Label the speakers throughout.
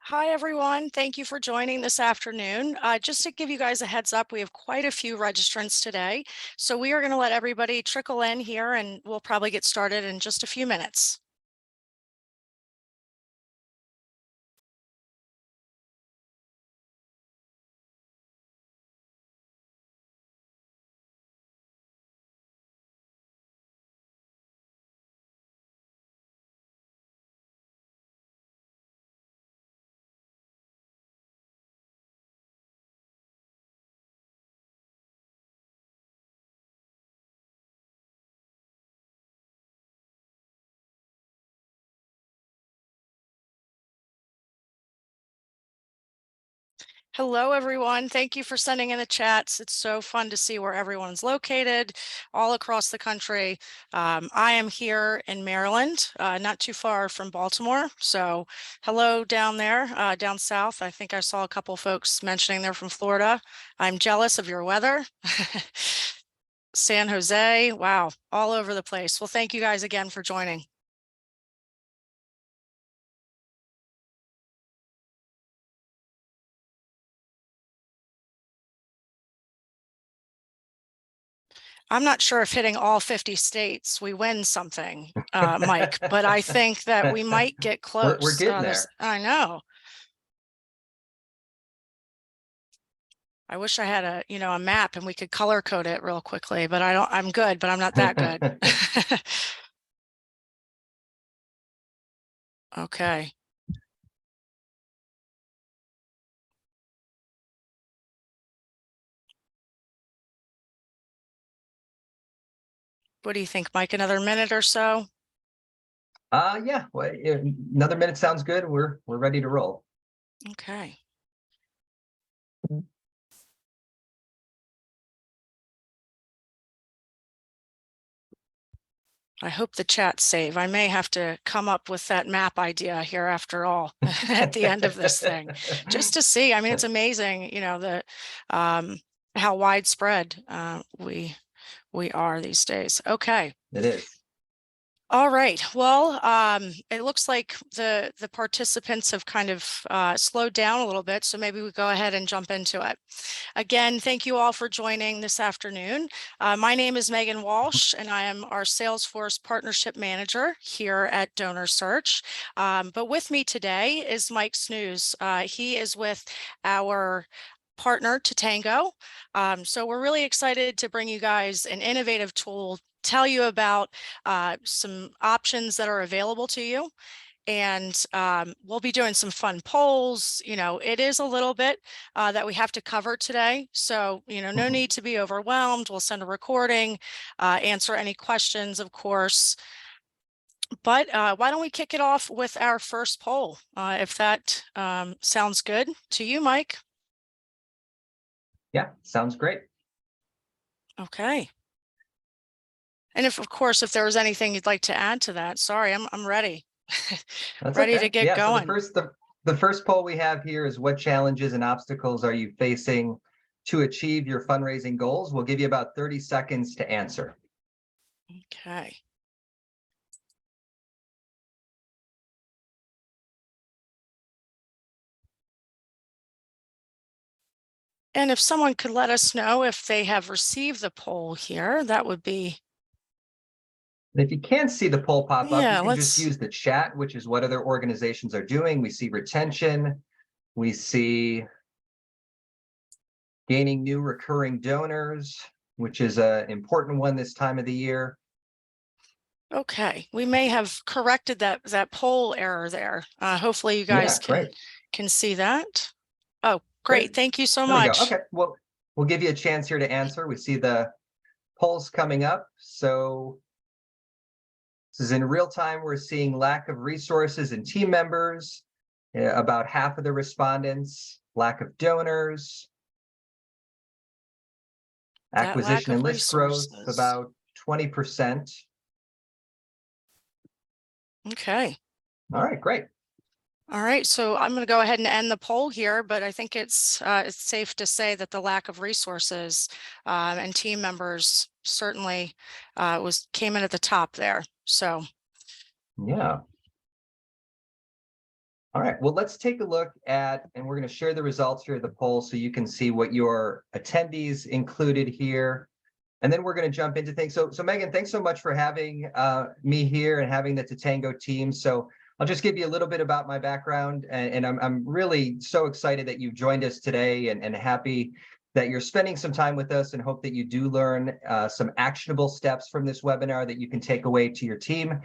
Speaker 1: Hi, everyone. Thank you for joining this afternoon. Just to give you guys a heads up, we have quite a few registrants today. So we are going to let everybody trickle in here and we'll probably get started in just a few minutes. Hello, everyone. Thank you for sending in the chats. It's so fun to see where everyone's located all across the country. I am here in Maryland, not too far from Baltimore. So hello down there, down south. I think I saw a couple folks mentioning they're from Florida. I'm jealous of your weather. San Jose, wow, all over the place. Well, thank you guys again for joining. I'm not sure if hitting all 50 states, we win something, Mike, but I think that we might get close.
Speaker 2: We're getting there.
Speaker 1: I know. I wish I had a map and we could color code it real quickly, but I'm good, but I'm not that good. Okay. What do you think, Mike? Another minute or so?
Speaker 2: Yeah, well, another minute sounds good. We're ready to roll.
Speaker 1: Okay. I hope the chat save. I may have to come up with that map idea here after all at the end of this thing, just to see. I mean, it's amazing, how widespread we are these days. Okay.
Speaker 2: It is.
Speaker 1: All right. Well, it looks like the participants have kind of slowed down a little bit, so maybe we go ahead and jump into it. Again, thank you all for joining this afternoon. My name is Megan Walsh, and I am our Salesforce Partnership Manager here at DonorSearch. But with me today is Mike Snooze. He is with our partner Tatango. So we're really excited to bring you guys an innovative tool, tell you about some options that are available to you. And we'll be doing some fun polls. It is a little bit that we have to cover today. So, no need to be overwhelmed. We'll send a recording, answer any questions, of course. But why don't we kick it off with our first poll, if that sounds good to you, Mike?
Speaker 2: Yeah, sounds great.
Speaker 1: Okay. And of course, if there was anything you'd like to add to that, sorry, I'm ready.
Speaker 2: That's
Speaker 1: Ready
Speaker 2: okay.
Speaker 1: to get
Speaker 2: Yeah,
Speaker 1: going.
Speaker 2: so the first poll we have here is, what challenges and obstacles are you facing to achieve your fundraising goals? We'll give you about 30 seconds to answer.
Speaker 1: Okay. And if someone could let us know if they have received the poll here, that would be.
Speaker 2: And if you can't see the poll pop up,
Speaker 1: Yeah,
Speaker 2: you can just use the chat, which is what other organizations are doing. We see retention. We see gaining new recurring donors, which is an important one this time of the year.
Speaker 1: Okay, we may have corrected that poll error there. Hopefully you guys can see that. Oh, great. Thank you so
Speaker 2: There we go.
Speaker 1: much.
Speaker 2: Okay, well, we'll give you a chance here to answer. We see the polls coming up. So this is in real time. We're seeing lack of resources and team members, about half of the respondents, lack of donors, acquisition and list growth, about 20%.
Speaker 1: Okay.
Speaker 2: All right, great.
Speaker 1: All right, so I'm going to go ahead and end the poll here, but I think it's safe to say that the lack of resources and team members certainly came in at the top there. So
Speaker 2: yeah. All right, well, let's take a look at, and we're going to share the results here of the poll so you can see what your attendees included here. And then we're going to jump into things. So Megan, thanks so much for having me here and having the Tatango team. So I'll just give you a little bit about my background, and I'm really so excited that you've joined us today, and happy that you're spending some time with us, and hope that you do learn some actionable steps from this webinar that you can take away to your team.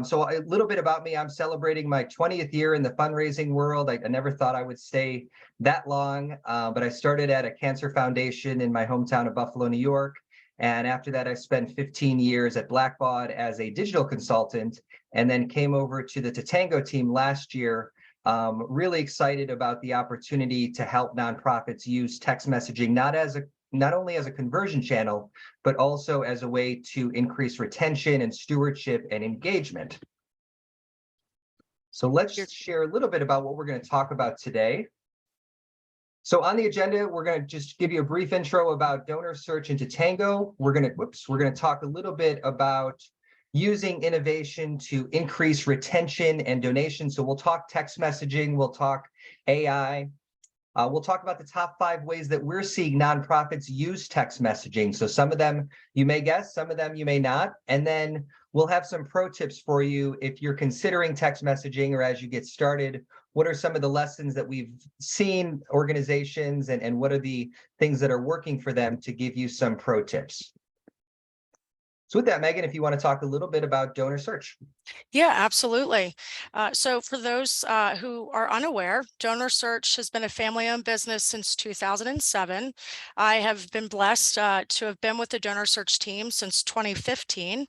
Speaker 2: So a little bit about me. I'm celebrating my 20th year in the fundraising world. I never thought I would stay that long, but I started at a cancer foundation in my hometown of Buffalo, New York. And after that, I spent 15 years at Blackbaud as a digital consultant, and then came over to the Tatango team last year. Really excited about the opportunity to help nonprofits use text messaging, not only as a conversion channel, but also as a way to increase retention and stewardship and engagement. So let's share a little bit about what we're going to talk about today. So on the agenda, we're going to just give you a brief intro about DonorSearch and Tatango. We're going to talk a little bit about using innovation to increase retention and donation. So we'll talk text messaging, we'll talk AI. We'll talk about the top 5 ways that we're seeing nonprofits use text messaging. So some of them you may guess, some of them you may not. And then we'll have some pro tips for you if you're considering text messaging, or as you get started, what are some of the lessons that we've seen organizations, and what are the things that are working for them, to give you some pro tips. So with that, Megan, if you want to talk a little bit about DonorSearch.
Speaker 1: Yeah, absolutely. So for those who are unaware, DonorSearch has been a family-owned business since 2007. I have been blessed to have been with the DonorSearch team since 2015.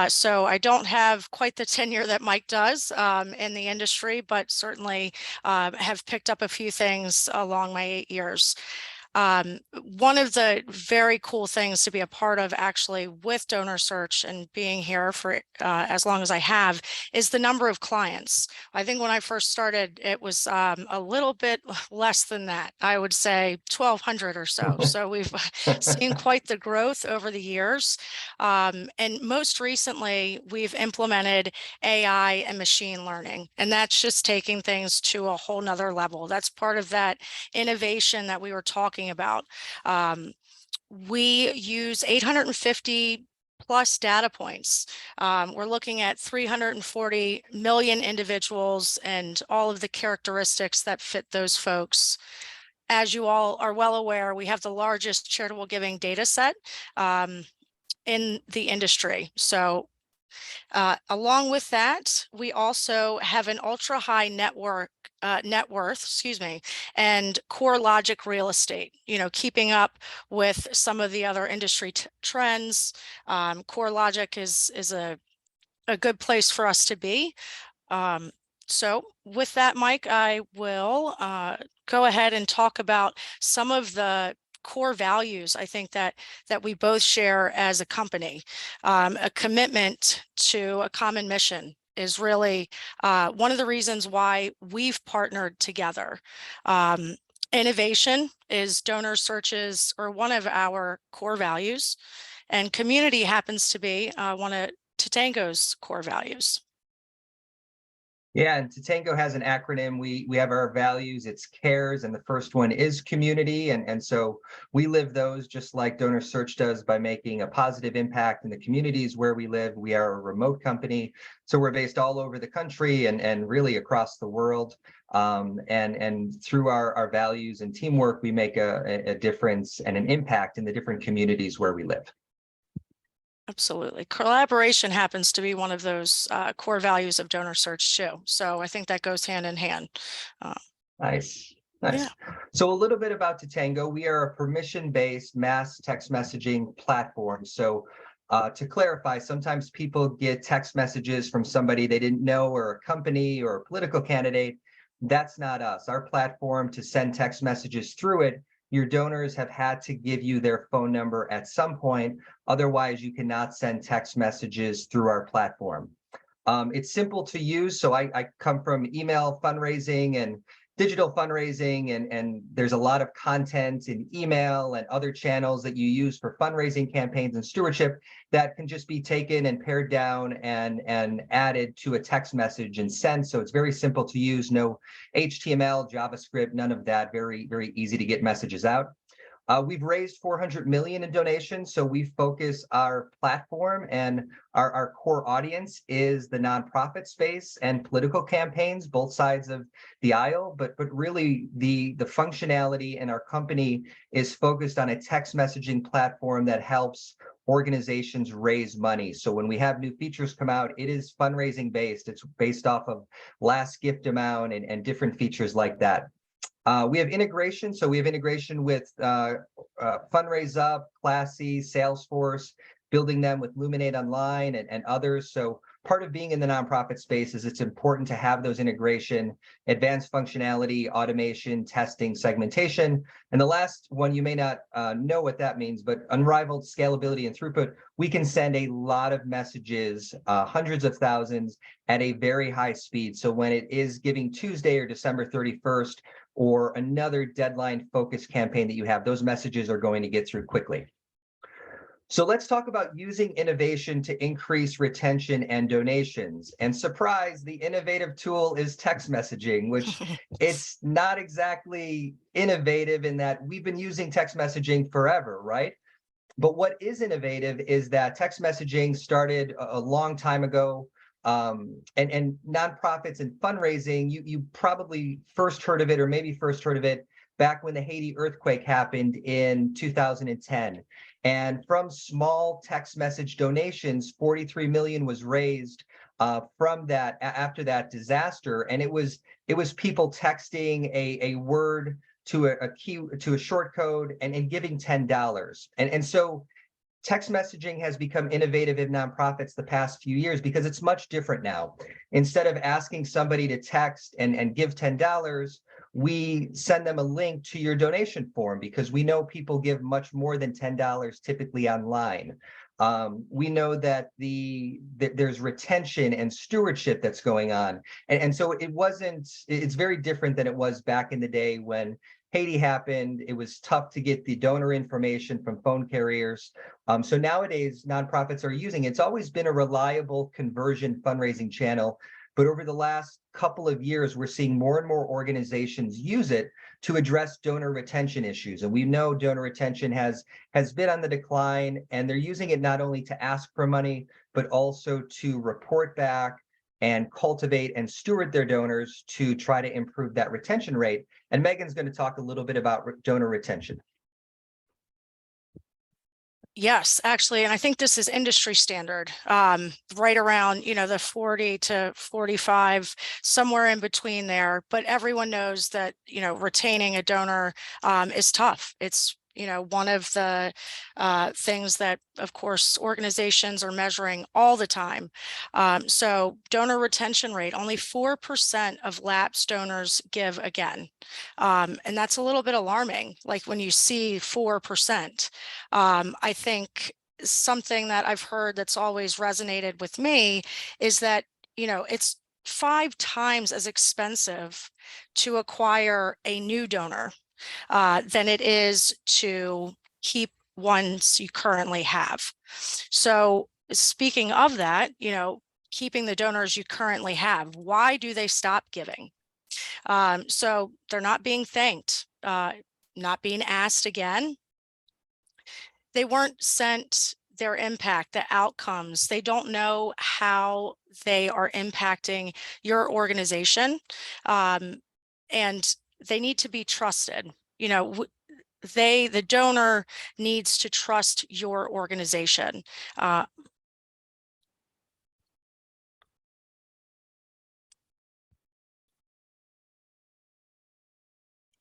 Speaker 1: So I don't have quite the tenure that Mike does in the industry, but certainly have picked up a few things along my 8 years. One of the very cool things to be a part of, actually, with DonorSearch and being here for as long as I have, is the number of clients. I think when I first started, it was a little bit less than that. I would say 1,200 or so. So we've seen quite the growth over the years. And most recently, we've implemented AI and machine learning, and that's just taking things to a whole nother level. That's part of that innovation that we were talking about. We use 850 plus data points. We're looking at 340 million individuals and all of the characteristics that fit those folks. As you all are well aware, we have the largest charitable giving data set in the industry. So along with that, we also have an ultra high net worth, and core logic real estate, keeping up with some of the other industry trends. Core logic is a good place for us to be. So with that, Mike, I will go ahead and talk about some of the core values I think that we both share as a company. A commitment to a common mission is really one of the reasons why we've partnered together. Innovation is DonorSearch's, or one of our core values, and community happens to be one of Tatango's core values.
Speaker 2: Yeah, and Tatango has an acronym. We have our values, it's CARES, and the first one is community. And so we live those just like DonorSearch does, by making a positive impact in the communities where we live. We are a remote company, so we're based all over the country and really across the world. And through our values and teamwork, we make a difference and an impact in the different communities where we live.
Speaker 1: Absolutely. Collaboration happens to be one of those core values of DonorSearch too. So I think that goes hand in hand.
Speaker 2: Nice.
Speaker 1: Yeah.
Speaker 2: So a little bit about Tatango. We are a permission-based mass text messaging platform. So to clarify, sometimes people get text messages from somebody they didn't know, or a company or a political candidate. That's not us. Our platform, to send text messages through it, your donors have had to give you their phone number at some point. Otherwise, you cannot send text messages through our platform. It's simple to use. So I come from email fundraising and digital fundraising, and there's a lot of content in email and other channels that you use for fundraising campaigns and stewardship that can just be taken and pared down and added to a text message and sent. So it's very simple to use, no HTML, JavaScript, none of that. Very, very easy to get messages out. We've raised 400 million in donations, so we focus our platform, and our core audience is the nonprofit space and political campaigns, both sides of the aisle. But really, the functionality in our company is focused on a text messaging platform that helps organizations raise money. So when we have new features come out, it is fundraising based. It's based off of last gift amount and different features like that. We have integration. So we have integration with Fundraise Up, Classy, Salesforce, building them with Luminate Online and others. So part of being in the nonprofit space is it's important to have those integration, advanced functionality, automation, testing, segmentation. And the last one, you may not know what that means, but unrivaled scalability and throughput. We can send a lot of messages, hundreds of thousands, at a very high speed. So when it is Giving Tuesday or December 31st, or another deadline focused campaign that you have, those messages are going to get through quickly. So let's talk about using innovation to increase retention and donations. And surprise, the innovative tool is text messaging, which it's not exactly innovative in that we've been using text messaging forever, right? But what is innovative is that text messaging started a long time ago. And nonprofits and fundraising, you probably first heard of it, or maybe first heard of it back when the Haiti earthquake happened in 2010. And from small text message donations, 43 million was raised from that after that disaster. And it was people texting a word to a short code and giving $10. And so text messaging has become innovative in nonprofits the past few years because it's much different now. Instead of asking somebody to text and give $10, we send them a link to your donation form because we know people give much more than $10 typically online. We know that there's retention and stewardship that's going on. And so it's very different than it was back in the day when Haiti happened. It was tough to get the donor information from phone carriers. So nowadays, nonprofits are using it. It's always been a reliable conversion fundraising channel. But over the last couple of years, we're seeing more and more organizations use it to address donor retention issues. And we know donor retention has been on the decline, and they're using it not only to ask for money, but also to report back and cultivate and steward their donors to try to improve that retention rate. And Megan's going to talk a little bit about donor retention.
Speaker 1: Yes, actually, and I think this is industry standard, right around, the 40 to 45, somewhere in between there. But everyone knows that, retaining a donor is tough. It's one of the things that, of course, organizations are measuring all the time. So donor retention rate, only 4% of lapsed donors give again. And that's a little bit alarming. Like when you see 4%, I think something that I've heard that's always resonated with me is that, it's 5 times as expensive to acquire a new donor than it is to keep ones you currently have. So speaking of that, keeping the donors you currently have, why do they stop giving? So they're not being thanked, not being asked again. They weren't sent their impact, the outcomes. They don't know how they are impacting your organization. And they need to be trusted. The donor needs to trust your organization.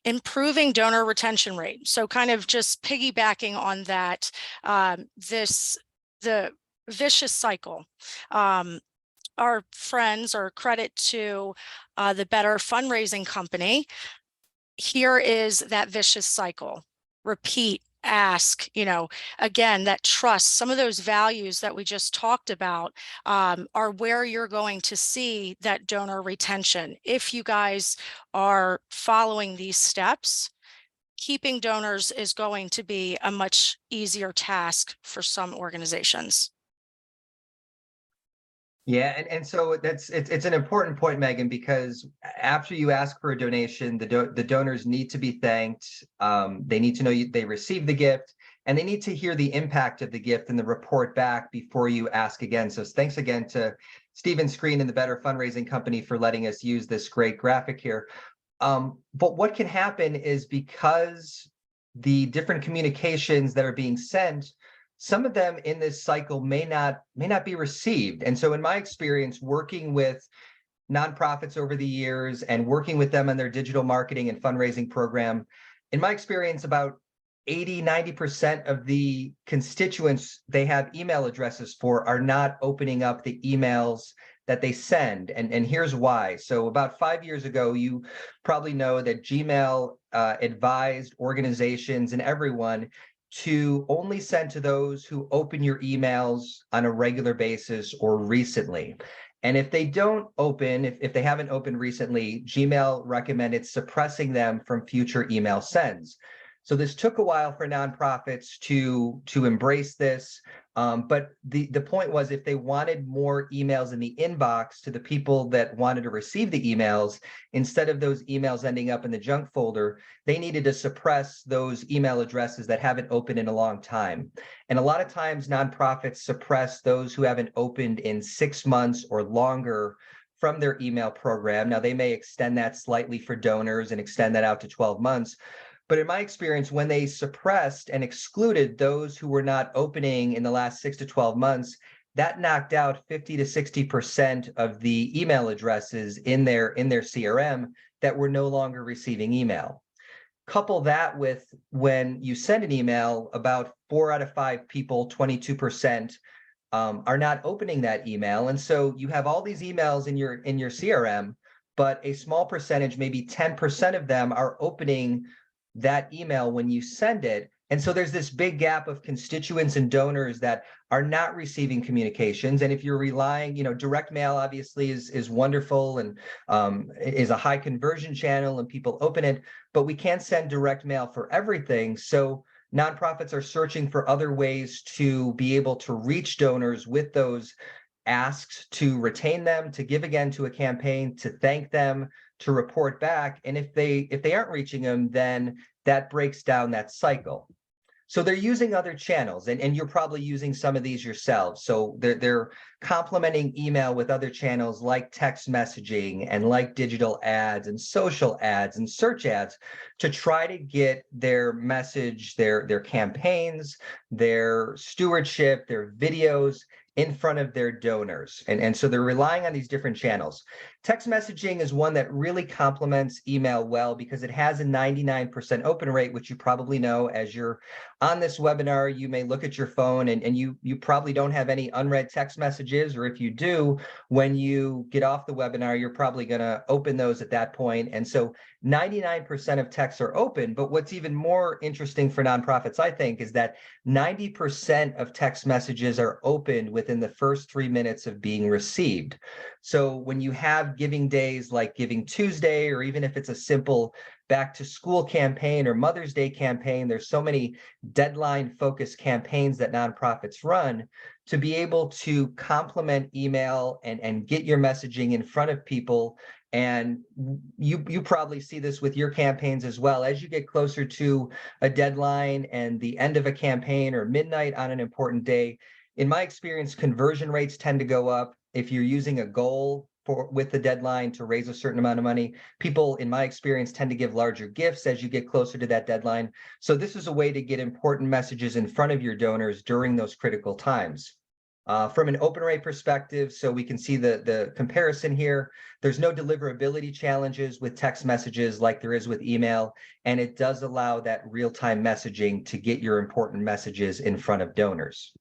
Speaker 1: Improving donor retention rate. So kind of just piggybacking on that, the vicious cycle. Our friends, or credit to the Better Fundraising Company, here is that vicious cycle. Repeat, ask, again, that trust, some of those values that we just talked about are where you're going to see that donor retention. If you guys are following these steps, keeping donors is going to be a much easier task for some organizations.
Speaker 2: Yeah, and so it's an important point, Megan, because after you ask for a donation, the donors need to be thanked. They need to know they received the gift, and they need to hear the impact of the gift and the report back before you ask again. So thanks again to Stephen Screen and the Better Fundraising Company for letting us use this great graphic here. But what can happen is, because the different communications that are being sent, some of them in this cycle may not be received. And so in my experience working with nonprofits over the years and working with them on their digital marketing and fundraising program, in my experience, about 80–90% of the constituents they have email addresses for are not opening up the emails that they send. And here's why. So about 5 years ago, you probably know that Gmail advised organizations and everyone to only send to those who open your emails on a regular basis or recently. And if they don't open, if they haven't opened recently, Gmail recommended suppressing them from future email sends. So this took a while for nonprofits to embrace this. But the point was, if they wanted more emails in the inbox to the people that wanted to receive the emails, instead of those emails ending up in the junk folder, they needed to suppress those email addresses that haven't opened in a long time. And a lot of times nonprofits suppress those who haven't opened in 6 months or longer from their email program. Now, they may extend that slightly for donors and extend that out to 12 months. But in my experience, when they suppressed and excluded those who were not opening in the last 6 to 12 months, that knocked out 50 to 60% of the email addresses in their CRM that were no longer receiving email. Couple that with, when you send an email, about 4 out of 5 people, 22%, are not opening that email. And so you have all these emails in your CRM, but a small percentage, maybe 10% of them, are opening that email when you send it. And so there's this big gap of constituents and donors that are not receiving communications. And if you're relying, direct mail obviously is wonderful and is a high conversion channel and people open it, but we can't send direct mail for everything. So nonprofits are searching for other ways to be able to reach donors with those asks, to retain them, to give again to a campaign, to thank them, to report back. And if they aren't reaching them, then that breaks down that cycle. So they're using other channels, and you're probably using some of these yourselves. So they're complementing email with other channels like text messaging and like digital ads and social ads and search ads to try to get their message, their campaigns, their stewardship, their videos in front of their donors. And so they're relying on these different channels. Text messaging is one that really complements email well because it has a 99% open rate, which you probably know. As you're on this webinar, you may look at your phone and you probably don't have any unread text messages, or if you do, when you get off the webinar, you're probably going to open those at that point. And so 99% of texts are open. But what's even more interesting for nonprofits, I think, is that 90% of text messages are opened within the first 3 minutes of being received. So when you have giving days like Giving Tuesday, or even if it's a simple back to school campaign or Mother's Day campaign, there's so many deadline focused campaigns that nonprofits run, to be able to complement email and get your messaging in front of people. And you probably see this with your campaigns as well. As you get closer to a deadline and the end of a campaign or midnight on an important day, in my experience, conversion rates tend to go up. If you're using a goal with the deadline to raise a certain amount of money, people, in my experience, tend to give larger gifts as you get closer to that deadline. So this is a way to get important messages in front of your donors during those critical times. From an open rate perspective, so we can see the comparison here. There's no deliverability challenges with text messages like there is with email, and it does allow that real-time messaging to get your important messages in front of donors.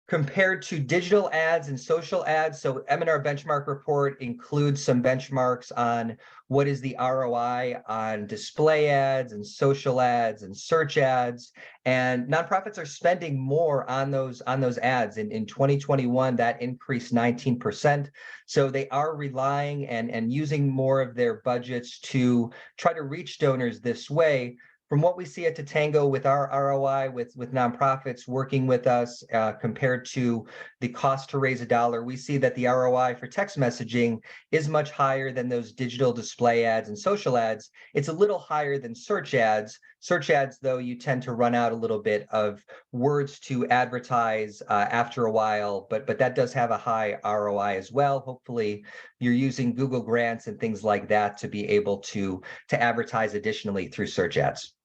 Speaker 2: compared to digital ads and social ads. So M&R benchmark report includes some benchmarks on what is the ROI on display ads and social ads and search ads. And nonprofits are spending more on those ads. In 2021, that increased 19%. So they are relying and using more of their budgets to try to reach donors this way. From what we see at Tatango with our ROI, with nonprofits working with us compared to the cost to raise $1, we see that the ROI for text messaging is much higher than those digital display ads and social ads. It's a little higher than search ads. Search ads, though, you tend to run out a little bit of words to advertise after a while, but that does have a high ROI as well. Hopefully, you're using Google Grants and things like that to be able to advertise additionally through search ads.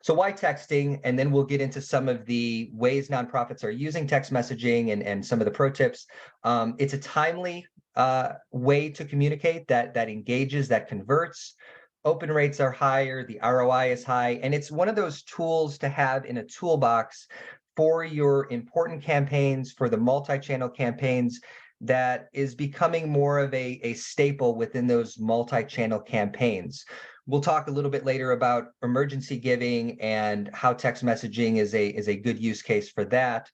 Speaker 2: So why texting? And then we'll get into some of the ways nonprofits are using text messaging and some of the pro tips. It's a timely way to communicate that engages, that converts. Open rates are higher, the ROI is high, and it's one of those tools to have in a toolbox for your important campaigns, for the multi-channel campaigns, that is becoming more of a staple within those multi-channel campaigns. We'll talk a little bit later about emergency giving and how text messaging is a good use case for that.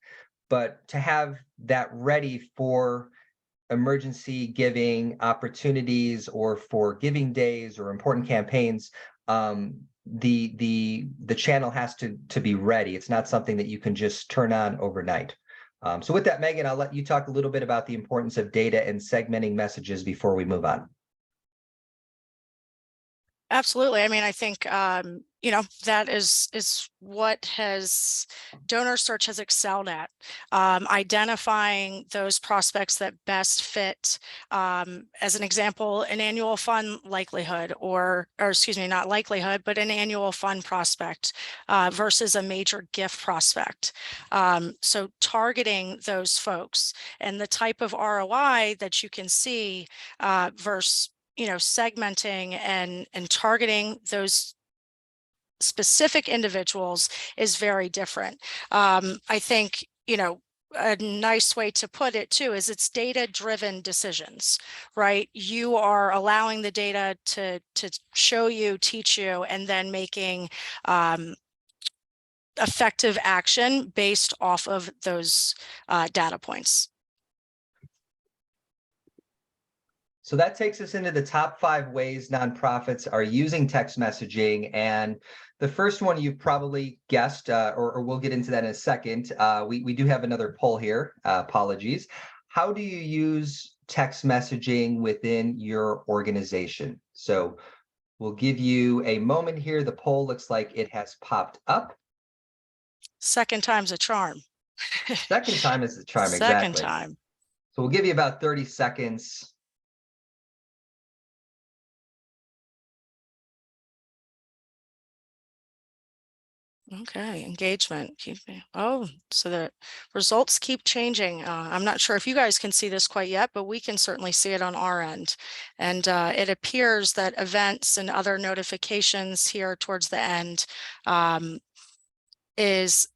Speaker 2: But to have that ready for emergency giving opportunities or for giving days or important campaigns, the channel has to be ready. It's not something that you can just turn on overnight. So with that, Megan, I'll let you talk a little bit about the importance of data and segmenting messages before we move on.
Speaker 1: Absolutely. I mean, I think, that is what DonorSearch has excelled at, identifying those prospects that best fit, as an example, an annual fund likelihood, or excuse me, not likelihood, but an annual fund prospect versus a major gift prospect. So targeting those folks and the type of ROI that you can see versus segmenting and targeting those specific individuals is very different. I think, a nice way to put it too is it's data-driven decisions, right? You are allowing the data to show you, teach you, and then making effective action based off of those data points.
Speaker 2: So that takes us into the top 5 ways nonprofits are using text messaging. And the first one you've probably guessed, or we'll get into that in a second. We do have another poll here. Apologies. How do you use text messaging within your organization? So we'll give you a moment here. The poll looks like it has popped up.
Speaker 1: Second time's a charm.
Speaker 2: Second time is the charm,
Speaker 1: Second
Speaker 2: exactly.
Speaker 1: time.
Speaker 2: So we'll give you about 30 seconds.
Speaker 1: Okay, engagement. Oh, so the results keep changing. I'm not sure if you guys can see this quite yet, but we can certainly see it on our end. And it appears that events and other notifications here towards the end is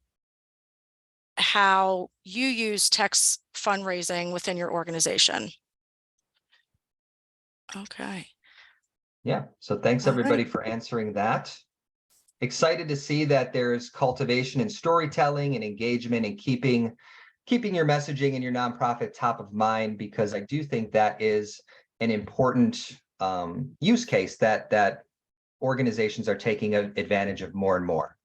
Speaker 1: how you use text fundraising within your organization. Okay.
Speaker 2: Yeah, so thanks everybody for answering that. Excited to see that there's cultivation and storytelling and engagement and keeping your messaging and your nonprofit top of mind, because I do think that is an important use case that organizations are taking advantage of more and more.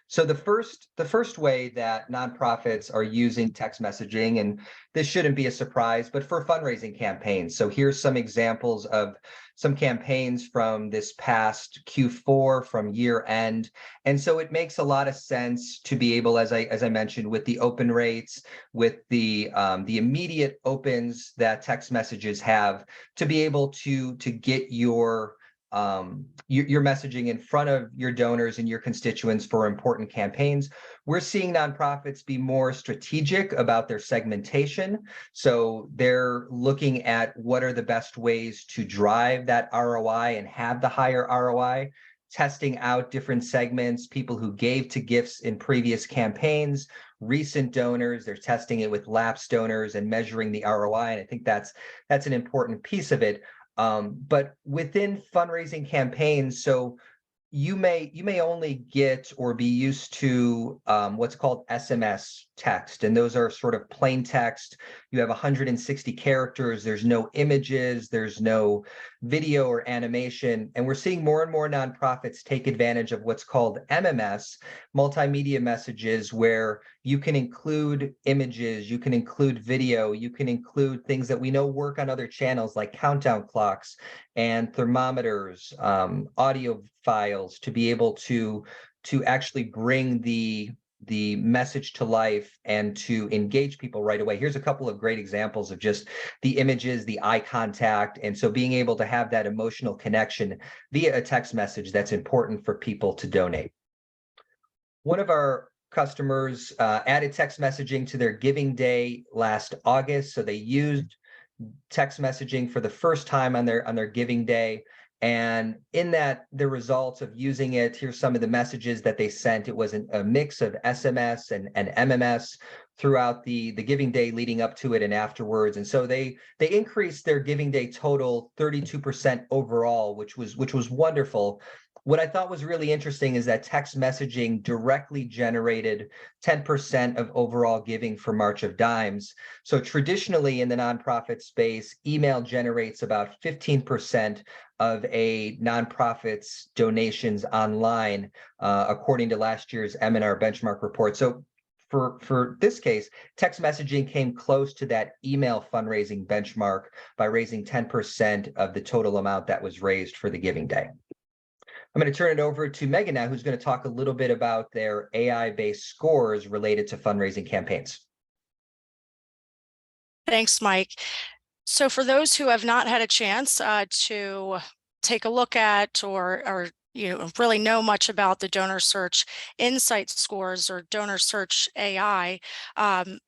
Speaker 2: So the first way that nonprofits are using text messaging, and this shouldn't be a surprise, but for fundraising campaigns. So here's some examples of some campaigns from this past Q4 from year end. And so it makes a lot of sense to be able, as I mentioned, with the open rates, with the immediate opens that text messages have, to be able to get your messaging in front of your donors and your constituents for important campaigns. We're seeing nonprofits be more strategic about their segmentation. So they're looking at what are the best ways to drive that ROI and have the higher ROI. testing out different segments, people who gave to GIFs in previous campaigns, recent donors. They're testing it with lapsed donors and measuring the ROI. And I think that's an important piece of it. But within fundraising campaigns, so you may only get or be used to what's called SMS text, and those are sort of plain text. You have 160 characters. There's no images. There's no video or animation. And we're seeing more and more nonprofits take advantage of what's called MMS, multimedia messages, where you can include images, you can include video, you can include things that we know work on other channels like countdown clocks and thermometers, audio files, to be able to actually bring the message to life and to engage people right away. Here's a couple of great examples of just the images, the eye contact, and so being able to have that emotional connection via a text message that's important for people to donate. One of our customers added text messaging to their giving day last August, so they used text messaging for the first time on their giving day. And in that, the results of using it, here's some of the messages that they sent. It was a mix of SMS and MMS throughout the giving day leading up to it and afterwards. And so they increased their giving day total 32% overall, which was wonderful. What I thought was really interesting is that text messaging directly generated 10% of overall giving for March of Dimes. So traditionally in the nonprofit space, email generates about 15% of a nonprofit's donations online, according to last year's M&R benchmark report. So for this case, text messaging came close to that email fundraising benchmark by raising 10% of the total amount that was raised for the giving day. I'm going to turn it over to Megan now, who's going to talk a little bit about their AI-based scores related to fundraising campaigns.
Speaker 1: Thanks, Mike. So for those who have not had a chance to take a look at or really know much about the DonorSearch Insight scores or DonorSearch AI,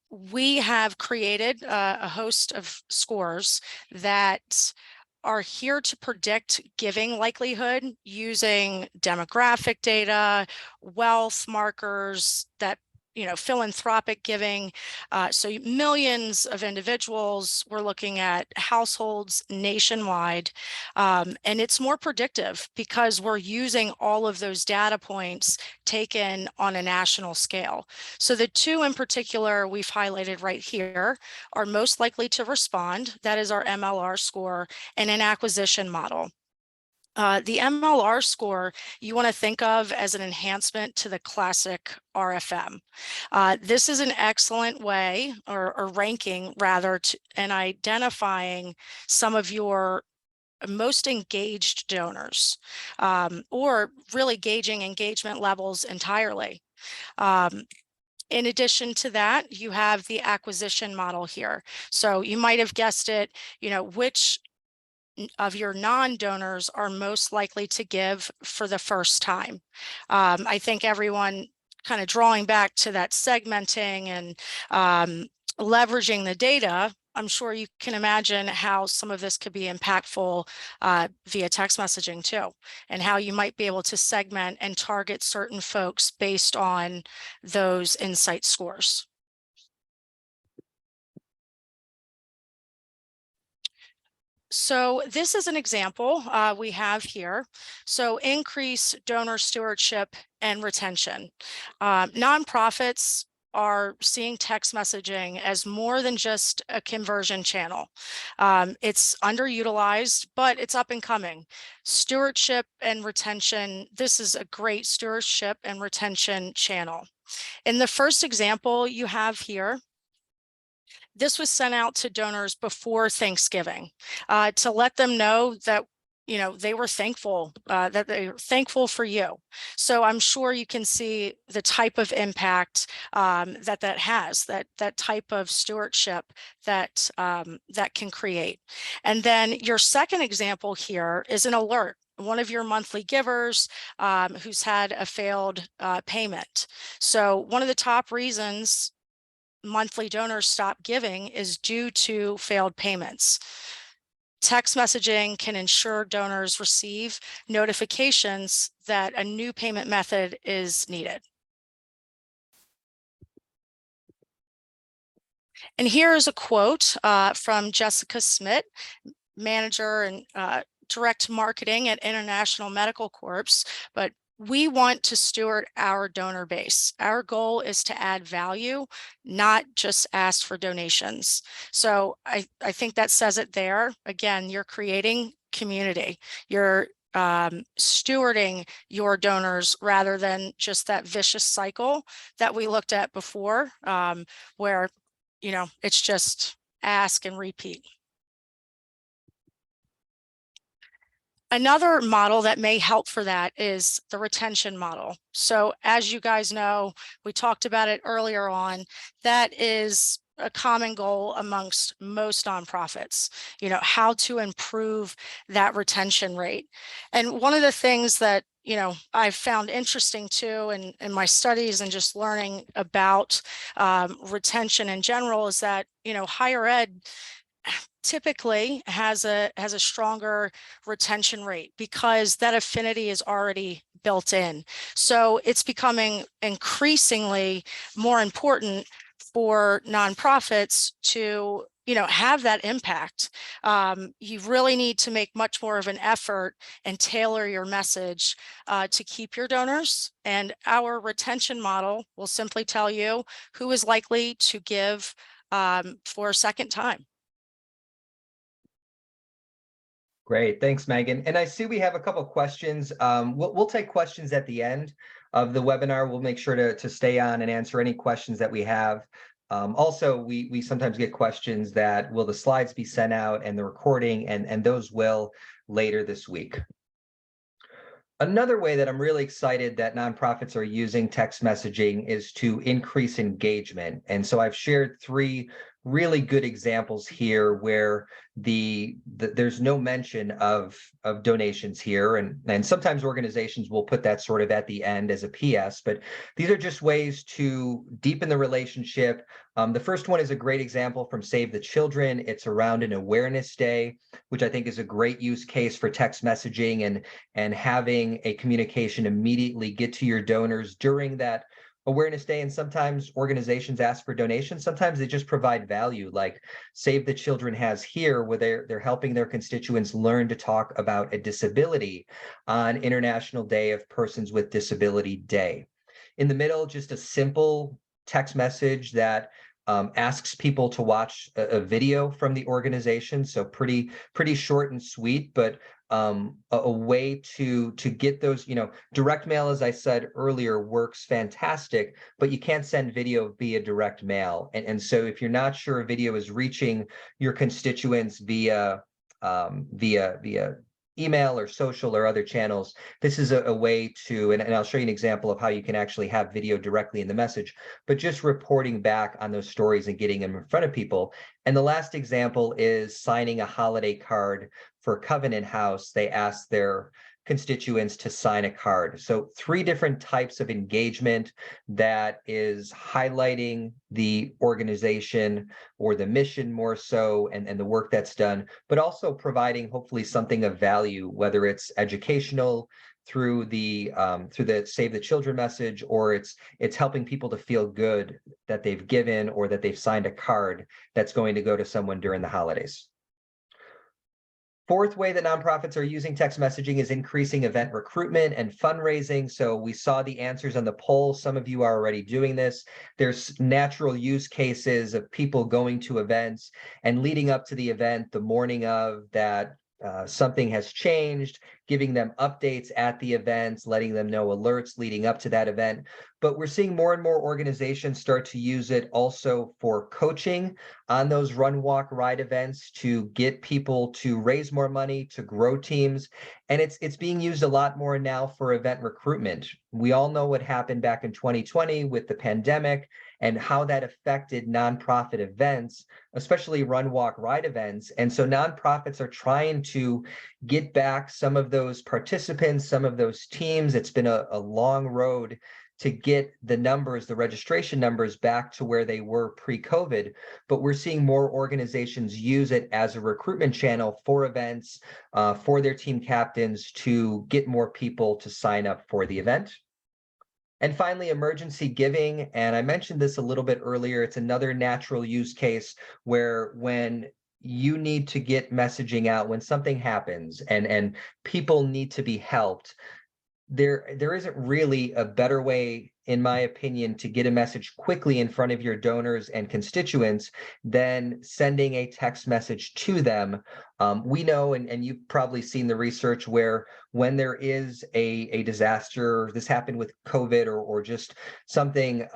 Speaker 1: we have created a host of scores that are here to predict giving likelihood using demographic data, wealth markers, that philanthropic giving. So millions of individuals, we're looking at households nationwide, and it's more predictive because we're using all of those data points taken on a national scale. So the two in particular we've highlighted right here are most likely to respond. That is our MLR score, and an acquisition model. The MLR score you want to think of as an enhancement to the classic RFM. This is an excellent way, or ranking rather, in identifying some of your most engaged donors, or really gauging engagement levels entirely. In addition to that, you have the acquisition model here. So you might have guessed it, which of your non-donors are most likely to give for the first time. I think everyone kind of drawing back to that segmenting and leveraging the data, I'm sure you can imagine how some of this could be impactful via text messaging too, and how you might be able to segment and target certain folks based on those insight scores. So this is an example we have here. So increase donor stewardship and retention. Nonprofits are seeing text messaging as more than just a conversion channel. It's underutilized, but it's up and coming. Stewardship and retention, this is a great stewardship and retention channel. In the first example you have here, this was sent out to donors before Thanksgiving to let them know that they were thankful, that they were thankful for you. So I'm sure you can see the type of impact that has, that type of stewardship that that can create. And then your second example here is an alert. One of your monthly givers who's had a failed payment. So one of the top reasons monthly donors stop giving is due to failed payments. Text messaging can ensure donors receive notifications that a new payment method is needed. And here is a quote from Jessica Smith, manager and direct marketing at International Medical Corps. But we want to steward our donor base. Our goal is to add value, not just ask for donations. So I think that says it there. Again, you're creating community. You're stewarding your donors rather than just that vicious cycle that we looked at before, where, you know, it's just ask and repeat. Another model that may help for that is the retention model. So as you guys know, we talked about it earlier on, that is a common goal amongst most nonprofits, you know, how to improve that retention rate. And one of the things that, you know, I've found interesting too in my studies and just learning about retention in general is that, you know, higher ed typically has a stronger retention rate because that affinity is already built in. So it's becoming increasingly more important for nonprofits to, you know, have that impact. You really need to make much more of an effort and tailor your message to keep your donors. And our retention model will simply tell you who is likely to give for a second time.
Speaker 2: Great, thanks, Megan. And I see we have a couple of questions. We'll take questions at the end of the webinar. We'll make sure to stay on and answer any questions that we have. Also, we sometimes get questions that will the slides be sent out and the recording, and those will later this week. Another way that I'm really excited that nonprofits are using text messaging is to increase engagement. And so I've shared three really good examples here where there's no mention of donations here, and sometimes organizations will put that sort of at the end as a PS, but these are just ways to deepen the relationship. The first one is a great example from Save the Children. It's around an awareness day, which I think is a great use case for text messaging and having a communication immediately get to your donors during that awareness day. And sometimes organizations ask for donations. Sometimes they just provide value, like Save the Children has here, where they're helping their constituents learn to talk about a disability on International Day of Persons with Disability Day. In the middle, just a simple text message that asks people to watch a video from the organization. So pretty short and sweet, but a way to get those, you know, direct mail, as I said earlier, works fantastic, but you can't send video via direct mail. And so if you're not sure a video is reaching your constituents via email or social or other channels, this is a way to, and I'll show you an example of how you can actually have video directly in the message, but just reporting back on those stories and getting them in front of people. And the last example is signing a holiday card for Covenant House. They ask their constituents to sign a card. So three different types of engagement that is highlighting the organization or the mission more so, and the work that's done, but also providing hopefully something of value, whether it's educational through the Save the Children message, or it's helping people to feel good that they've given or that they've signed a card that's going to go to someone during the holidays. Fourth way that nonprofits are using text messaging is increasing event recruitment and fundraising. So we saw the answers on the poll. Some of you are already doing this. There's natural use cases of people going to events and leading up to the event, the morning of that, something has changed, giving them updates at the events, letting them know alerts leading up to that event. But we're seeing more and more organizations start to use it also for coaching on those run, walk, ride events to get people to raise more money, to grow teams. And it's being used a lot more now for event recruitment. We all know what happened back in 2020 with the pandemic and how that affected nonprofit events, especially run, walk, ride events. And so nonprofits are trying to get back some of those participants, some of those teams. It's been a long road to get the numbers, the registration numbers back to where they were pre-COVID, but we're seeing more organizations use it as a recruitment channel for events, for their team captains to get more people to sign up for the event. And finally, emergency giving. And I mentioned this a little bit earlier. It's another natural use case where when you need to get messaging out, when something happens and people need to be helped, there isn't really a better way, in my opinion, to get a message quickly in front of your donors and constituents than sending a text message to them. We know, and you've probably seen the research where when there is a disaster, this happened with COVID or just something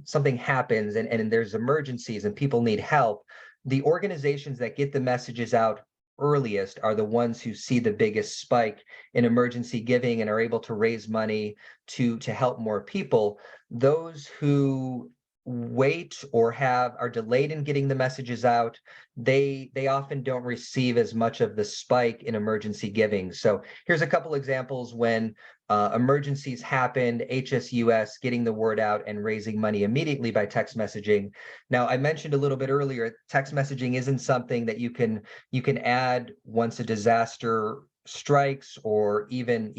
Speaker 2: something happens and there's emergencies and people need help, the organizations that get the messages out earliest are the ones who see the biggest spike in emergency giving and are able to raise money to help more people. Those who wait or are delayed in getting the messages out, they often don't receive as much of the spike in emergency giving. So here's a couple examples when emergencies happened, HSUS getting the word out and raising money immediately by text messaging. Now, I mentioned a little bit earlier, text messaging isn't something that you can add once a disaster strikes, or even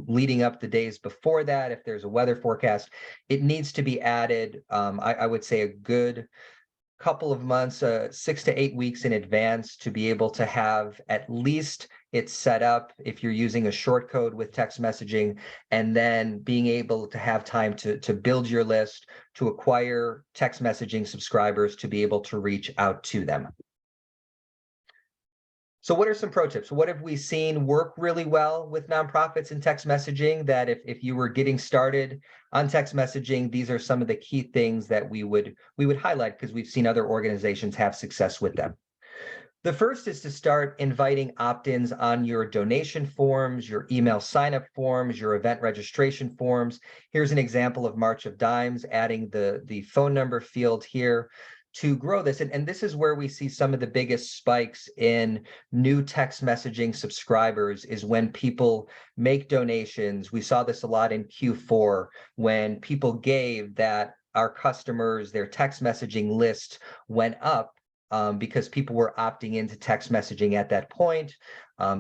Speaker 2: leading up the days before that. If there's a weather forecast, it needs to be added, I would say, a good couple of months, 6 to 8 weeks in advance, to be able to have at least it set up if you're using a short code with text messaging, and then being able to have time to build your list, to acquire text messaging subscribers, to be able to reach out to them. So what are some pro tips? What have we seen work really well with nonprofits and text messaging, that if you were getting started on text messaging, these are some of the key things that we would highlight, because we've seen other organizations have success with them. The first is to start inviting opt-ins on your donation forms, your email sign-up forms, your event registration forms. Here's an example of March of Dimes, adding the phone number field here to grow this. And this is where we see some of the biggest spikes in new text messaging subscribers, is when people make donations. We saw this a lot in Q4 when people gave, that our customers, their text messaging list went up because people were opting into text messaging at that point.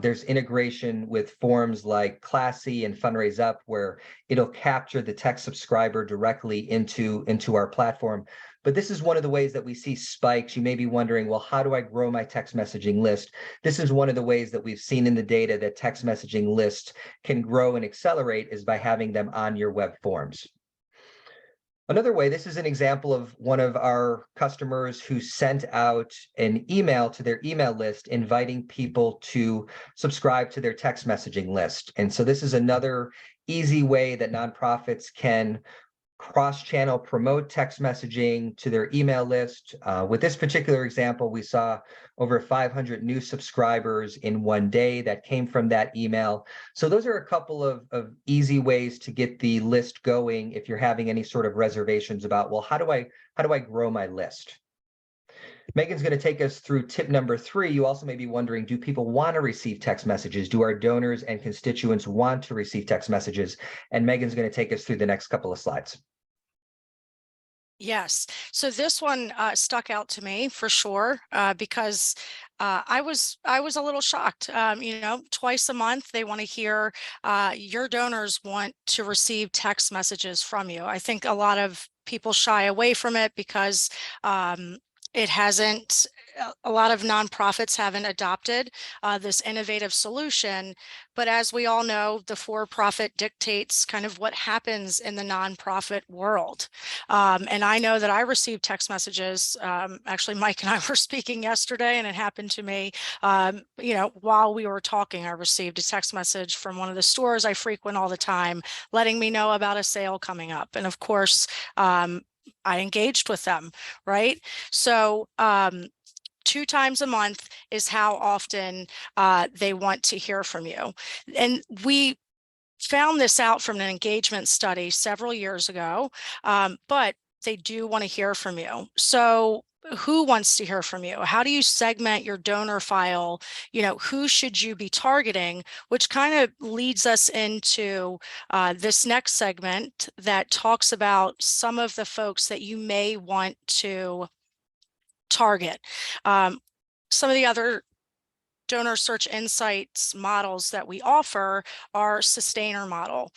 Speaker 2: There's integration with forms like Classy and Fundraise Up, where it'll capture the text subscriber directly into our platform. But this is one of the ways that we see spikes. You may be wondering, well, how do I grow my text messaging list? This is one of the ways that we've seen in the data that text messaging lists can grow and accelerate, is by having them on your web forms. Another way, this is an example of one of our customers who sent out an email to their email list inviting people to subscribe to their text messaging list. And so this is another easy way that nonprofits can cross-channel promote text messaging to their email list. With this particular example, we saw over 500 new subscribers in one day that came from that email. So those are a couple of easy ways to get the list going if you're having any sort of reservations about, well, how do I grow my list? Megan's going to take us through tip number 3. You also may be wondering, do people want to receive text messages? Do our donors and constituents want to receive text messages? And Megan's going to take us through the next couple of slides.
Speaker 1: Yes. So this one stuck out to me for sure, because I was a little shocked. Twice a month they want to hear your donors want to receive text messages from you. I think a lot of people shy away from it because it hasn't. A lot of nonprofits haven't adopted this innovative solution, but as we all know, the for-profit dictates kind of what happens in the nonprofit world. And I know that I received text messages. Actually, Mike and I were speaking yesterday, and it happened to me. While we were talking, I received a text message from one of the stores I frequent all the time, letting me know about a sale coming up. And of course, I engaged with them, right? So 2 times a month is how often they want to hear from you. And we found this out from an engagement study several years ago, but they do want to hear from you. So who wants to hear from you? How do you segment your donor file? Who should you be targeting? Which kind of leads us into this next segment that talks about some of the folks that you may want to target. Some of the other donor search insights models that we offer are sustainer model.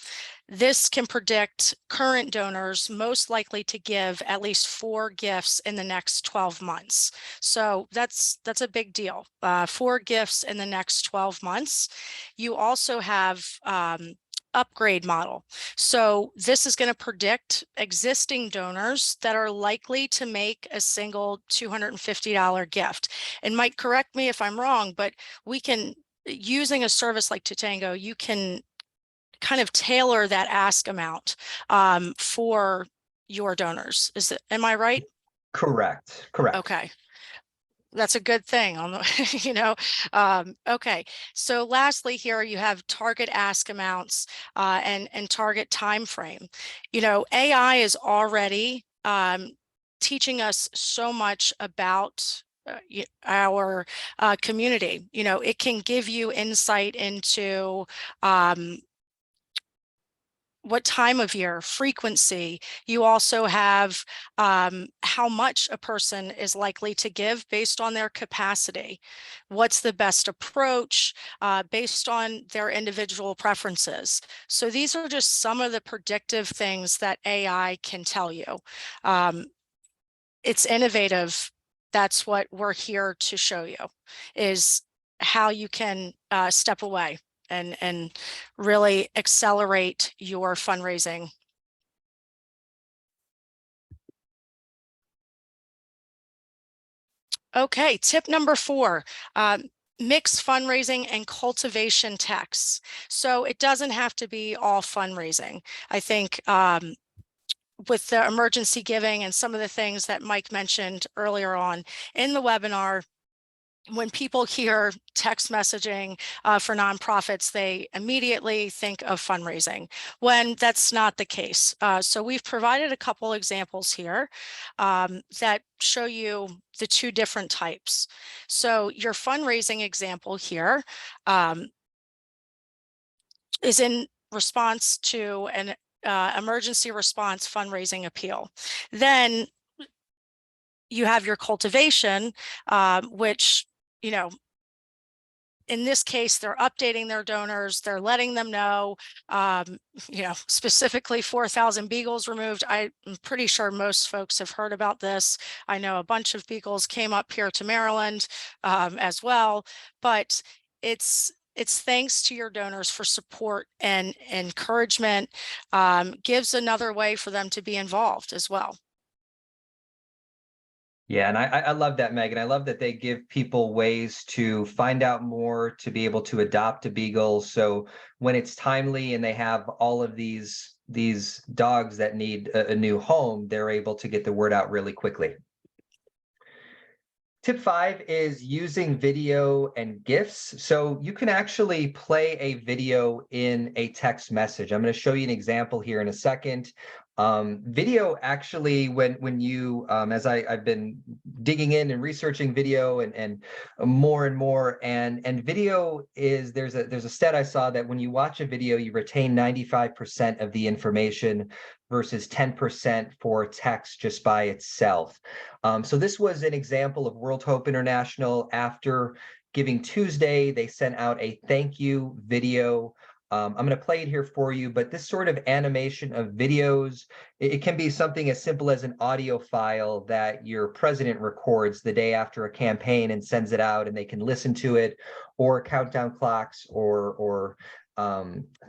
Speaker 1: This can predict current donors most likely to give at least 4 gifts in the next 12 months. So that's a big deal. 4 gifts in the next 12 months. You also have upgrade model. So this is going to predict existing donors that are likely to make a single $250 gift. And Mike, correct me if I'm wrong, but we can, using a service like Tatango, you can kind of tailor that ask amount for your donors. Am I right?
Speaker 2: Correct.
Speaker 1: Okay. That's a good thing on the, okay. So lastly here, you have target ask amounts and target time frame. AI is already teaching us so much about our community. It can give you insight into what time of year, frequency. You also have how much a person is likely to give based on their capacity. What's the best approach based on their individual preferences. So these are just some of the predictive things that AI can tell you. It's innovative. That's what we're here to show you, is how you can step away and really accelerate your fundraising. Okay, tip number 4, mix fundraising and cultivation texts. So it doesn't have to be all fundraising. I think with the emergency giving and some of the things that Mike mentioned earlier on in the webinar, when people hear text messaging for nonprofits, they immediately think of fundraising, when that's not the case. So we've provided a couple examples here that show you the 2 different types. So your fundraising example here is in response to an emergency response fundraising appeal. Then you have your cultivation, which, in this case, they're updating their donors. They're letting them know, specifically 4,000 beagles removed. I'm pretty sure most folks have heard about this. I know a bunch of beagles came up here to Maryland as well, but it's thanks to your donors for support and encouragement, gives another way for them to be involved as well.
Speaker 2: Yeah, and I love that, Megan. I love that they give people ways to find out more, to be able to adopt a beagle. So when it's timely and they have all of these dogs that need a new home, they're able to get the word out really quickly. Tip 5 is using video and GIFs. So you can actually play a video in a text message. I'm going to show you an example here in a second. Video actually, when you, as I've been digging in and researching video and more and more, and video is, there's a stat I saw that when you watch a video, you retain 95% of the information versus 10% for text just by itself. So this was an example of World Hope International. After Giving Tuesday, they sent out a thank you video. I'm going to play it here for you, but this sort of animation of videos, it can be something as simple as an audio file that your president records the day after a campaign and sends it out, and they can listen to it, or countdown clocks, or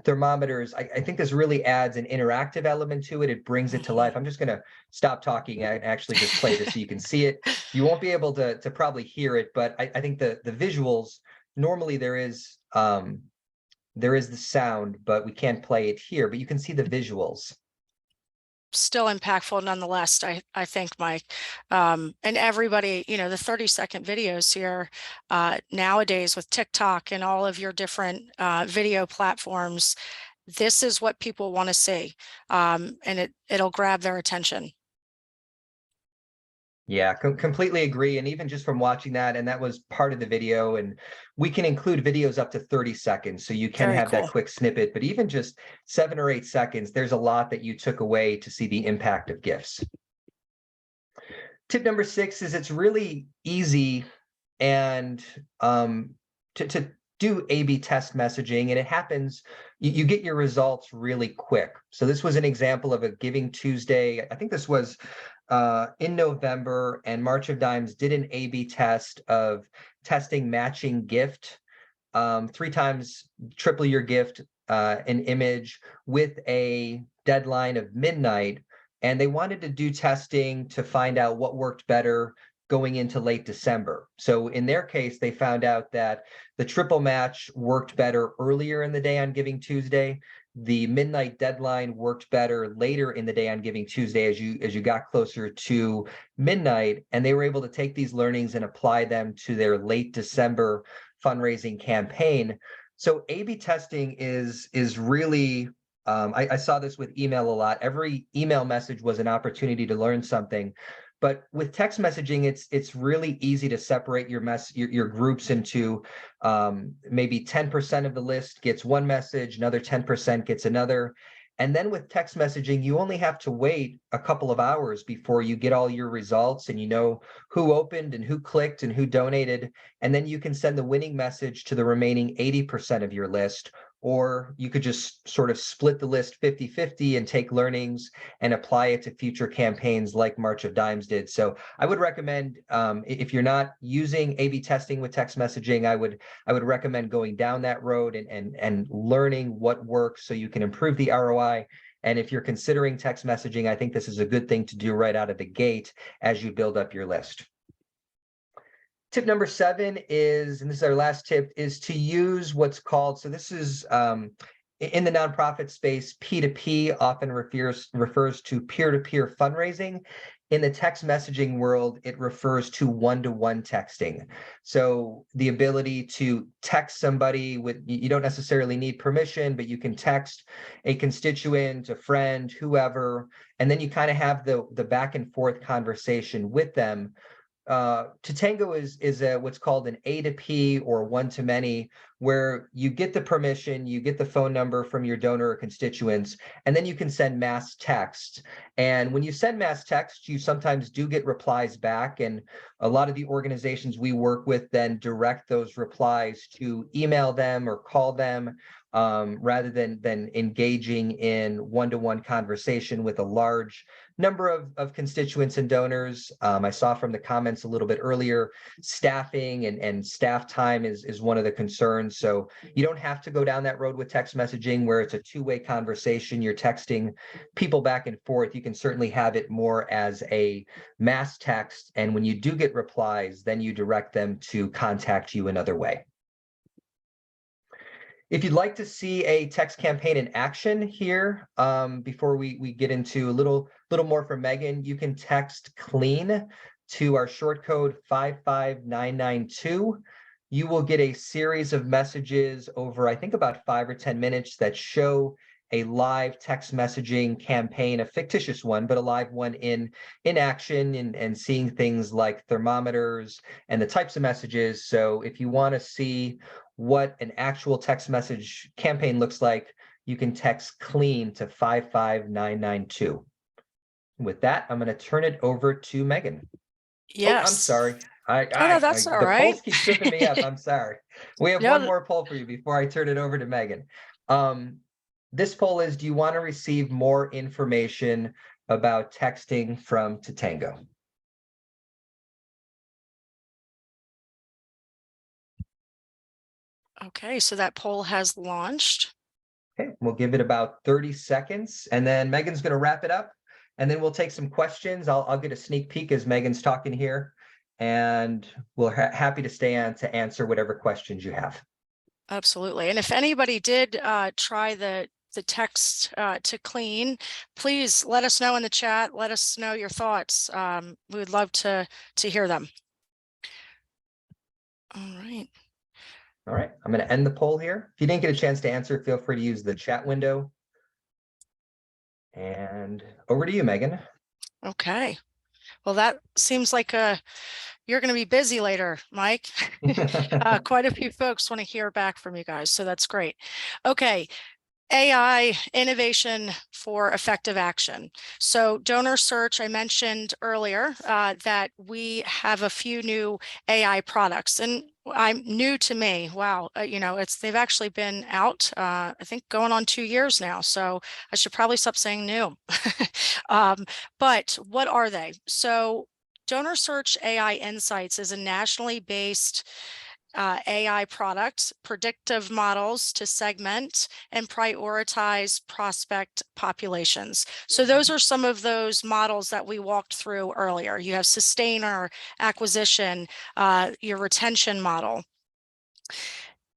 Speaker 2: thermometers. I think this really adds an interactive element to it. It brings it to life. I'm just going to stop talking and actually just play this so you can see it. You won't be able to probably hear it, but I think the visuals, normally there is the sound, but we can't play it here, but you can see the visuals.
Speaker 1: Still impactful nonetheless, I think, Mike. And everybody, the 30-second videos here nowadays with TikTok and all of your different video platforms, this is what people want to see, and it'll grab their attention.
Speaker 2: Yeah, completely agree. And even just from watching that, and that was part of the video, and we can include videos up to 30 seconds. So you can
Speaker 1: Very
Speaker 2: have that
Speaker 1: cool.
Speaker 2: quick snippet, but even just 7 or 8 seconds, there's a lot that you took away to see the impact of GIFs. Tip number 6 is it's really easy and to do A/B test messaging, and it happens, you get your results really quick. So this was an example of a Giving Tuesday. I think this was in November, and March of Dimes did an A/B test of testing matching gift, 3 times triple your gift, an image with a deadline of midnight. And they wanted to do testing to find out what worked better going into late December. So in their case, they found out that the triple match worked better earlier in the day on Giving Tuesday. The midnight deadline worked better later in the day on Giving Tuesday as you got closer to midnight. And they were able to take these learnings and apply them to their late December fundraising campaign. So A/B testing is really, I saw this with email a lot. Every email message was an opportunity to learn something. But with text messaging, it's really easy to separate your groups into maybe 10% of the list gets one message, another 10% gets another. And then with text messaging, you only have to wait a couple of hours before you get all your results and you know who opened and who clicked and who donated. And then you can send the winning message to the remaining 80% of your list. Or you could just sort of split the list 50-50 and take learnings and apply it to future campaigns like March of Dimes did. So I would recommend, if you're not using A/B testing with text messaging, I would recommend going down that road and learning what works so you can improve the ROI. And if you're considering text messaging, I think this is a good thing to do right out of the gate as you build up your list. Tip number 7 is, and this is our last tip, is to use what's called, so this is in the nonprofit space, P2P often refers to peer-to-peer fundraising. In the text messaging world, it refers to one-to-one texting. So the ability to text somebody with, you don't necessarily need permission, but you can text a constituent, a friend, whoever, and then you kind of have the back and forth conversation with them. Tatango is what's called an A to P or one to many, where you get the permission, you get the phone number from your donor or constituents, and then you can send mass text. And when you send mass text, you sometimes do get replies back. And a lot of the organizations we work with then direct those replies to email them or call them, rather than engaging in one-to-one conversation with a large number of constituents and donors. I saw from the comments a little bit earlier, staffing and staff time is one of the concerns. So you don't have to go down that road with text messaging where it's a two-way conversation. You're texting people back and forth. You can certainly have it more as a mass text. And when you do get replies, then you direct them to contact you another way. If you'd like to see a text campaign in action here, before we get into a little more from Megan, you can text CLEAN to our short code 55992. You will get a series of messages over, I think, about 5 or 10 minutes that show a live text messaging campaign, a fictitious one, but a live one in action, and seeing things like thermometers and the types of messages. So if you want to see what an actual text message campaign looks like, you can text CLEAN to 55992. With that, I'm going to turn it over to Megan. Oh, I'm
Speaker 1: Yes.
Speaker 2: sorry.
Speaker 1: Oh, no, that's all
Speaker 2: The
Speaker 1: right.
Speaker 2: polls keep tripping me up. I'm sorry. We have
Speaker 1: No,
Speaker 2: one more poll for you before I turn it over to Megan. This poll is, do you want to receive more information about texting from Tatango?
Speaker 1: okay, so that poll has launched.
Speaker 2: Okay, we'll give it about 30 seconds, and then Megan's going to wrap it up, and then we'll take some questions. I'll get a sneak peek as Megan's talking here, and we're happy to stay on to answer whatever questions you have.
Speaker 1: Absolutely. And if anybody did try the text to CLEAN, please let us know in the chat. Let us know your thoughts. We would love to hear them. All right.
Speaker 2: All right, I'm going to end the poll here. If you didn't get a chance to answer, feel free to use the chat window. And over to you, Megan.
Speaker 1: Okay. Well, that seems like you're going to be busy later, Mike. Quite a few folks want to hear back from you guys, so that's great. Okay, AI innovation for effective action. So donor search, I mentioned earlier that we have a few new AI products, and I'm new to me. Wow, they've actually been out, I think going on 2 years now. So I should probably stop saying new. But what are they? So Donor Search AI Insights is a nationally based AI product, predictive models to segment and prioritize prospect populations. So those are some of those models that we walked through earlier. You have sustainer, acquisition, your retention model.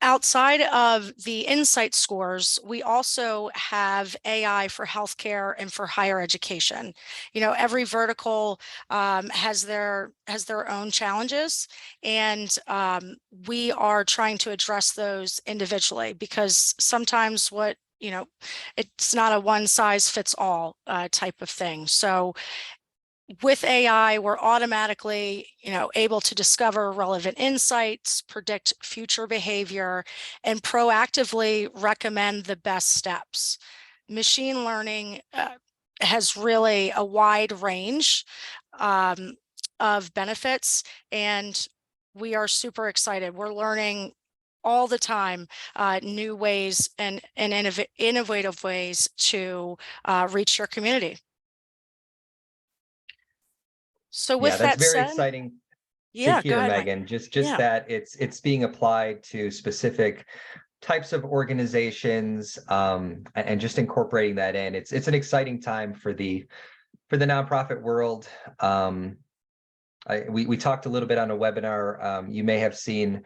Speaker 1: Outside of the insight scores, we also have AI for healthcare and for higher education. Every vertical has their own challenges, and we are trying to address those individually, because sometimes it's not a one size fits all type of thing. So with AI, we're automatically, able to discover relevant insights, predict future behavior, and proactively recommend the best steps. Machine learning has really a wide range of benefits, and we are super excited. We're learning all the time new ways and innovative ways to reach your community. So
Speaker 2: Yeah,
Speaker 1: with
Speaker 2: that's
Speaker 1: that
Speaker 2: very
Speaker 1: said,
Speaker 2: exciting to
Speaker 1: yeah, go
Speaker 2: hear,
Speaker 1: ahead, Mike.
Speaker 2: Megan. Just
Speaker 1: Yeah,
Speaker 2: that it's being applied to specific types of organizations, and just incorporating that in. It's an exciting time for the nonprofit world. We talked a little bit on a webinar. You may have seen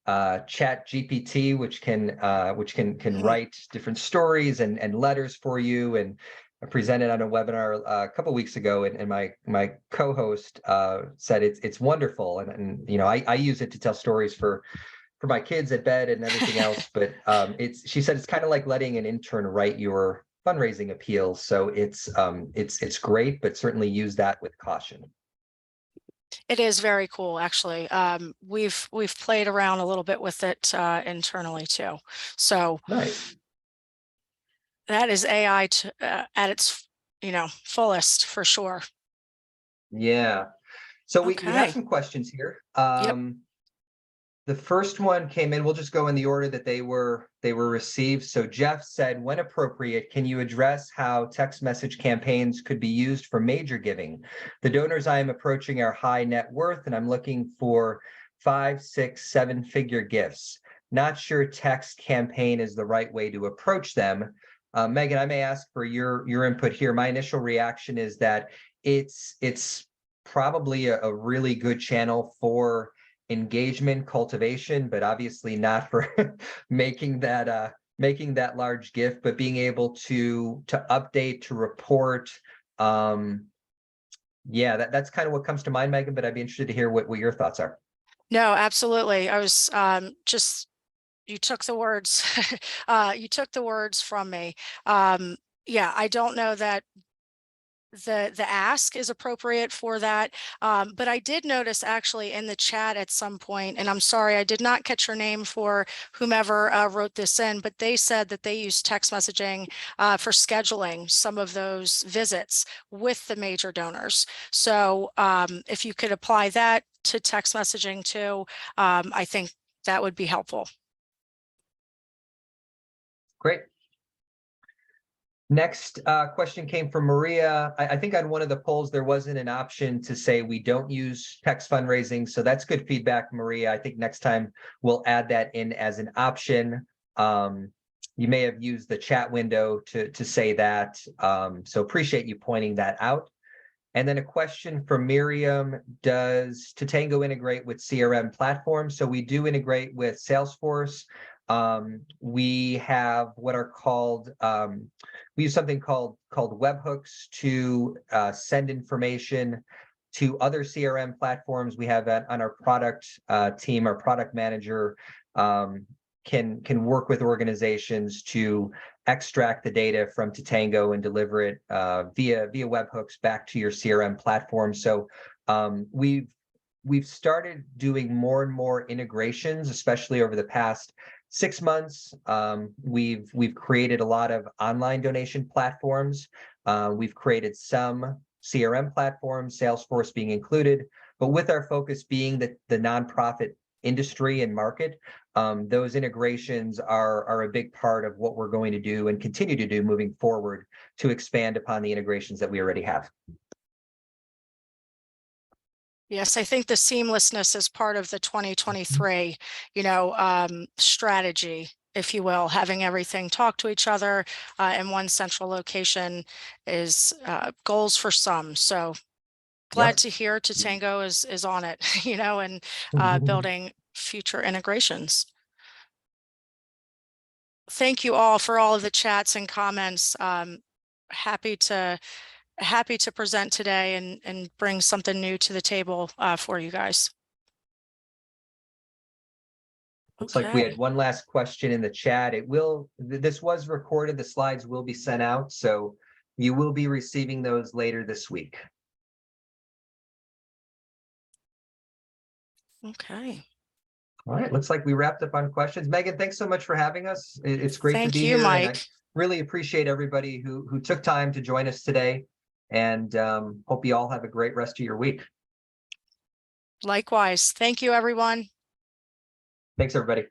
Speaker 2: Chat GPT, which can write different stories and letters for you. And I presented on a webinar a couple weeks ago, and my co-host said it's wonderful, and I use it to tell stories for my kids at bed and everything else. But she said it's kind of like letting an intern write your fundraising appeals. So it's great, but certainly use that with caution.
Speaker 1: it is very cool, actually. We've played around a little bit with it internally too. So
Speaker 2: Nice.
Speaker 1: that is AI at its fullest for sure.
Speaker 2: Yeah. So we have
Speaker 1: Okay.
Speaker 2: some questions here.
Speaker 1: Yep.
Speaker 2: The first one came in. We'll just go in the order that they were received. So Jeff said, when appropriate, can you address how text message campaigns could be used for major giving? The donors I am approaching are high net worth, and I'm looking for 5, 6, 7-figure gifts. Not sure text campaign is the right way to approach them. Megan, I may ask for your input here. My initial reaction is that it's probably a really good channel for engagement, cultivation, but obviously not for making that large gift, but being able to update, to report. Yeah, that's kind of what comes to mind, Megan, but I'd be interested to hear what your thoughts are.
Speaker 1: No, absolutely. I was just you took the words from me. Yeah, I don't know that the ask is appropriate for that. But I did notice actually in the chat at some point, and I'm sorry, I did not catch your name for whomever wrote this in, but they said that they use text messaging for scheduling some of those visits with the major donors. So if you could apply that to text messaging too, I think that would be helpful.
Speaker 2: Great. Next question came from Maria. I think on one of the polls, there wasn't an option to say we don't use text fundraising. So that's good feedback, Maria. I think next time we'll add that in as an option. You may have used the chat window to say that. So appreciate you pointing that out. And then a question from Miriam, does Tatango integrate with CRM platforms? So we do integrate with Salesforce. We have what are called, we use something called webhooks to send information to other CRM platforms. We have that on our product team, our product manager can work with organizations to extract the data from Tatango and deliver it via webhooks back to your CRM platform. So we've started doing more and more integrations, especially over the past 6 months. We've created a lot of online donation platforms. We've created some CRM platforms, Salesforce being included, but with our focus being the nonprofit industry and market, those integrations are a big part of what we're going to do and continue to do moving forward to expand upon the integrations that we already have.
Speaker 1: Yes, I think the seamlessness is part of the 2023, strategy, if you will. Having everything talk to each other in one central location is goals for some. So glad to hear Tatango is on it, and building future integrations. Thank you all for all of the chats and comments. Happy to present today and bring something new to the table for you guys.
Speaker 2: Looks like we had one last question in the chat. This was recorded, the slides will be sent out, so you will be receiving those later this week.
Speaker 1: Okay.
Speaker 2: All right, looks like we wrapped up on questions. Megan, thanks so much for having us. It's great to be here.
Speaker 1: Thank you,
Speaker 2: And
Speaker 1: Mike.
Speaker 2: I really appreciate everybody who took time to join us today, and hope you all have a great rest of your week.
Speaker 1: Likewise. Thank you, everyone.
Speaker 2: Thanks, everybody.